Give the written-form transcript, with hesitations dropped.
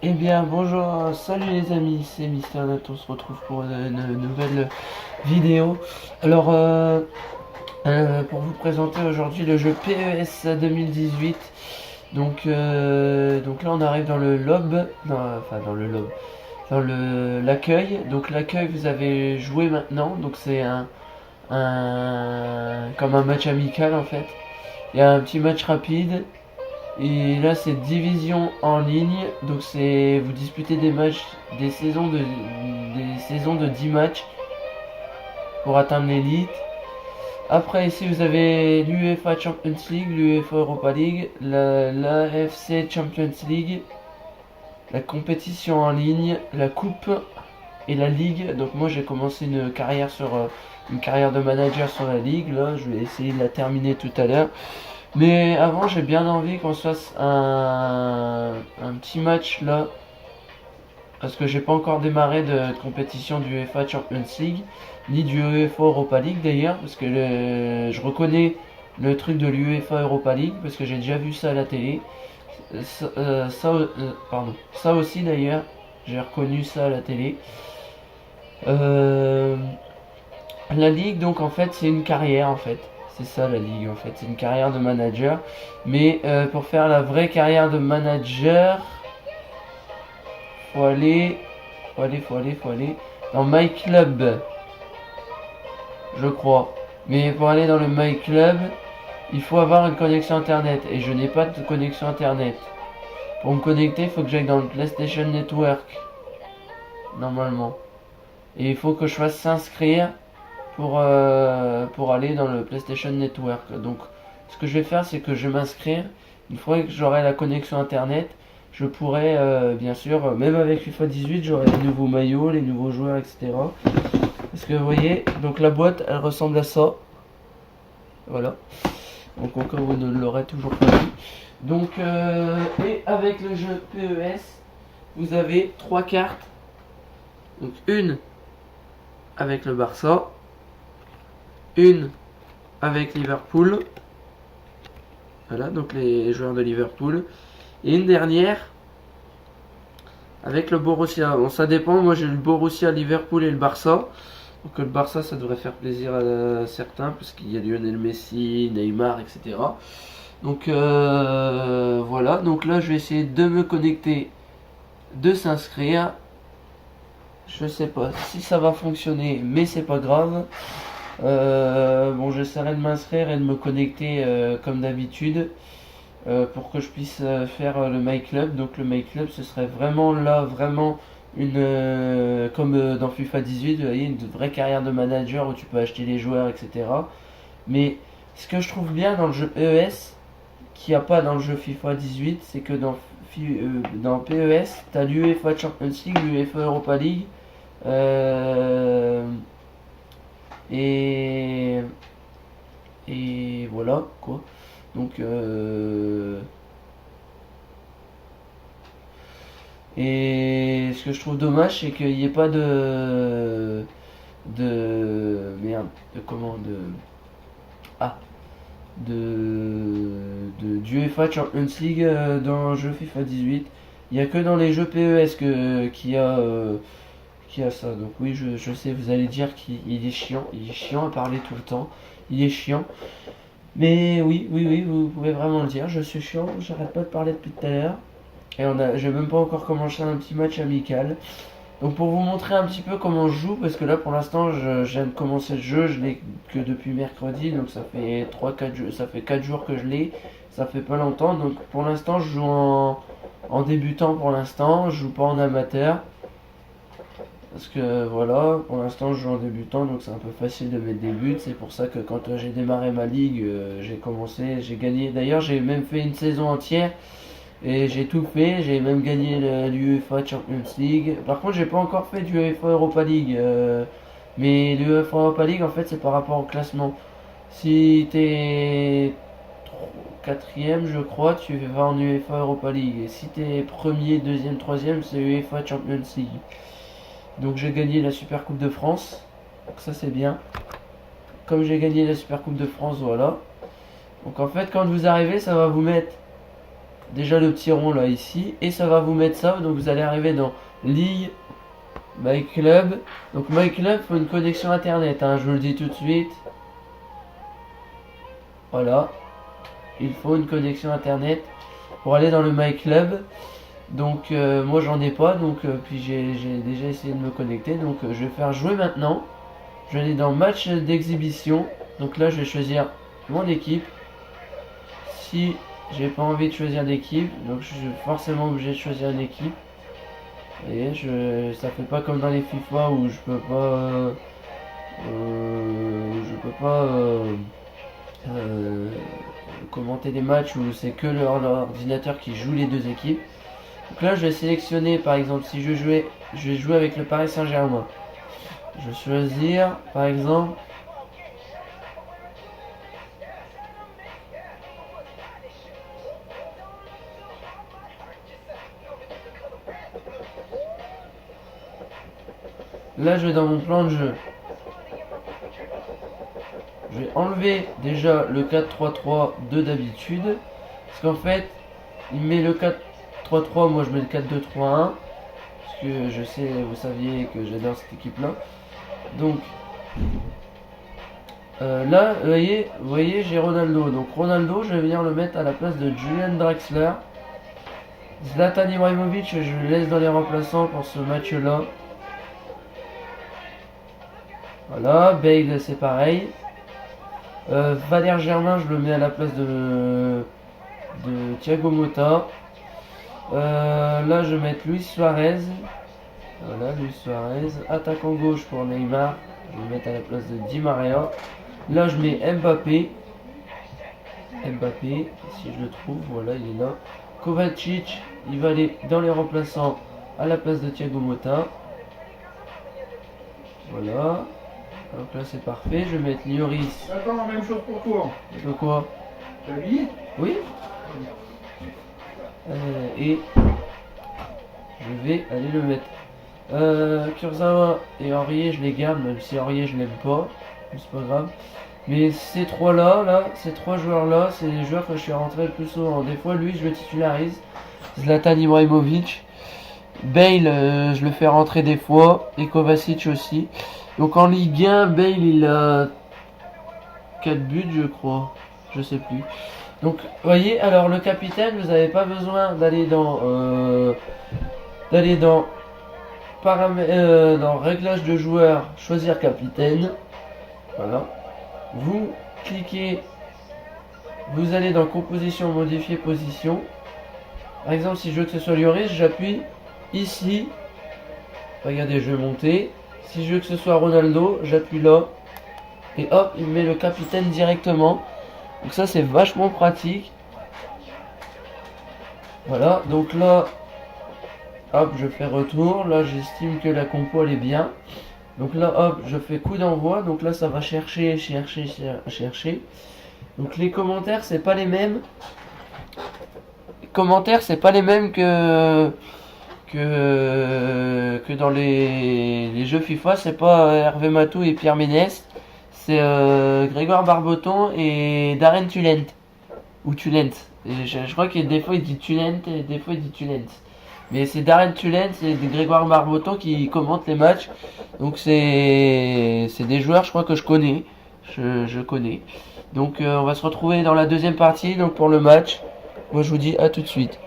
Eh bien bonjour, salut les amis, c'est Mister Nat, on se retrouve pour une nouvelle vidéo. Alors pour vous présenter aujourd'hui le jeu PES 2018. Donc là on arrive dans le lob, dans le lob, dans le l'accueil. Donc l'accueil vous avez joué maintenant, donc c'est comme un match amical en fait. Il y a un petit match rapide. Et là c'est division en ligne, donc c'est vous disputez des matchs, des saisons de 10 matchs pour atteindre l'élite. Après ici vous avez l'UEFA Champions League, l'UEFA Europa League, l'AFC Champions League, la compétition en ligne, la coupe et la ligue. Donc moi j'ai commencé une carrière de manager sur la ligue. Là je vais essayer de la terminer tout à l'heure. Mais avant, j'ai bien envie qu'on se fasse un petit match là. Parce que j'ai pas encore démarré de compétition du UEFA Champions League, ni du UEFA Europa League d'ailleurs. Parce que je reconnais le truc de l'UEFA Europa League, parce que j'ai déjà vu ça à la télé. Pardon. Ça aussi d'ailleurs, j'ai reconnu ça à la télé. Euh, La ligue, donc en fait, c'est une carrière en fait. C'est ça la ligue en fait, c'est une carrière de manager. Mais pour faire la vraie carrière de manager, faut aller, faut aller dans My Club, je crois. Mais pour aller dans le My Club, il faut avoir une connexion internet. Et je n'ai pas de connexion internet. Pour me connecter, il faut que j'aille dans le PlayStation Network. Normalement. Et il faut que je fasse s'inscrire pour aller dans le PlayStation Network. Donc, ce que je vais faire, c'est que je vais m'inscrire. Une fois que j'aurai la connexion internet, je pourrai, bien sûr, même avec FIFA 18, j'aurai les nouveaux maillots, les nouveaux joueurs, etc. Parce que vous voyez, donc la boîte, elle ressemble à ça. Voilà. Donc, encore vous ne l'aurez toujours pas vu. Donc, et avec le jeu PES, vous avez trois cartes. Donc, une avec le Barça, une avec Liverpool, voilà, donc les joueurs de Liverpool, et une dernière avec le Borussia. Bon, ça dépend, moi j'ai le Borussia, Liverpool et le Barça. Donc le Barça, ça devrait faire plaisir à certains, parce qu'il y a Lionel Messi, Neymar, etc. Donc voilà, donc là je vais essayer de me connecter, de s'inscrire. Je sais pas si ça va fonctionner, mais c'est pas grave. Bon, j'essaierai de m'inscrire et de me connecter comme d'habitude, pour que je puisse faire le My Club. Donc le My Club, ce serait vraiment là, vraiment comme dans FIFA 18, vous voyez, une vraie carrière de manager où tu peux acheter les joueurs, etc. Mais ce que je trouve bien dans le jeu PES, qu'il n'y a pas dans le jeu FIFA 18, c'est que dans PES, tu as l'UEFA Champions League, l'UEFA Europa League. Euh, et, et voilà quoi. Donc et ce que je trouve dommage, c'est qu'il n'y ait pas de merde, de comment de ah d'UEFA Champions League dans le jeu FIFA 18. Il n'y a que dans les jeux PES qui a ça. Donc oui, je sais, vous allez dire qu'il est chiant. Il est chiant à parler tout le temps. Il est chiant. Mais oui, oui, oui, vous pouvez vraiment le dire. Je suis chiant, j'arrête pas de parler depuis tout à l'heure. Et j'ai même pas encore commencé un petit match amical. Donc pour vous montrer un petit peu comment je joue, parce que là pour l'instant je viens de commencer le jeu, je l'ai que depuis mercredi, donc ça fait 3-4 jours, ça fait 4 jours que je l'ai, ça fait pas longtemps, donc pour l'instant je joue en débutant pour l'instant, je joue pas en amateur. Parce que voilà, pour l'instant je joue en débutant, donc c'est un peu facile de mettre des buts. C'est pour ça que quand j'ai démarré ma ligue, j'ai commencé, j'ai gagné. D'ailleurs, j'ai même fait une saison entière et j'ai tout fait. J'ai même gagné l'UEFA Champions League. Par contre, j'ai pas encore fait du UEFA Europa League. Mais l'UEFA Europa League, en fait, c'est par rapport au classement. Si t'es quatrième, je crois, tu vas en UEFA Europa League. Et si t'es premier, deuxième, troisième, c'est UEFA Champions League. Donc j'ai gagné la Super Coupe de France. Donc ça c'est bien. Comme j'ai gagné la Super Coupe de France, voilà. Donc en fait quand vous arrivez, ça va vous mettre déjà le petit rond là ici, et ça va vous mettre ça. Donc vous allez arriver dans Ligue, My Club. Donc My Club, faut une connexion internet, hein, je vous le dis tout de suite. Voilà, il faut une connexion internet pour aller dans le My Club. Donc moi j'en ai pas, donc puis j'ai déjà essayé de me connecter, donc je vais faire jouer maintenant. Je vais aller dans match d'exhibition. Donc là je vais choisir mon équipe. Si j'ai pas envie de choisir d'équipe, donc je suis forcément obligé de choisir une équipe. Et ça fait pas comme dans les FIFA où je peux pas commenter des matchs où c'est que l'ordinateur qui joue les deux équipes. Donc là je vais sélectionner par exemple si je vais jouer avec le Paris Saint-Germain. Je vais choisir par exemple là je vais dans mon plan de jeu. Je vais enlever déjà le 4-3-3 de d'habitude. Parce qu'en fait, il met le 4-3-3, moi je mets le 4-2-3-1. Parce que je sais, vous saviez que j'adore cette équipe là. Donc là, vous voyez j'ai Ronaldo. Donc Ronaldo, je vais venir le mettre à la place de Julian Draxler. Zlatan Ibrahimovic, je le laisse dans les remplaçants pour ce match là. Voilà, Bale c'est pareil. Valère Germain, je le mets à la place de Thiago Motta. Là, je vais mettre Luis Suarez. Voilà, Luis Suarez. Attaquant gauche pour Neymar. Je vais le mettre à la place de Di Maria. Là, je mets Mbappé. Mbappé, si je le trouve, voilà, il est là. Kovacic, il va aller dans les remplaçants à la place de Thiago Motta. Voilà. Donc là c'est parfait, je vais mettre Lloris. Attends, la même chose pour toi. De quoi? T'as mis? Oui. Et je vais aller le mettre. Kurzawa et Aurier, je les garde, même si Aurier je l'aime pas. C'est pas grave. Mais ces trois là, ces trois joueurs là, c'est les joueurs que je suis rentré le plus souvent. Des fois lui je le titularise. Zlatan Ibrahimovic. Bale, je le fais rentrer des fois. Et Kovacic aussi. Donc en Ligue 1, Bale il a 4 buts je crois, je sais plus. Donc vous voyez, alors le capitaine, vous n'avez pas besoin d'aller dans dans réglage de joueurs, choisir capitaine. Voilà. Vous cliquez, vous allez dans composition, modifier position. Par exemple si je veux que ce soit Lloris, j'appuie ici. Regardez, je vais monter. Si je veux que ce soit Ronaldo, j'appuie là. Et hop, il met le capitaine directement. Donc ça c'est vachement pratique. Voilà, donc là, hop, je fais retour. Là, j'estime que la compo elle est bien. Donc là, hop, je fais coup d'envoi. Donc là, ça va chercher. Donc les commentaires, c'est pas les mêmes. Les commentaires, c'est pas les mêmes que dans les jeux FIFA. C'est pas Hervé Matou et Pierre Ménès. C'est Grégoire Barboton et Darren Tulent. Ou Tulent. Je crois que des fois il dit Tulent et des fois il dit Tulent. Mais c'est Darren Tulent et Grégoire Barboton qui commentent les matchs. Donc c'est des joueurs je crois que je connais. Je connais. Donc on va se retrouver dans la deuxième partie donc pour le match. Moi je vous dis à tout de suite.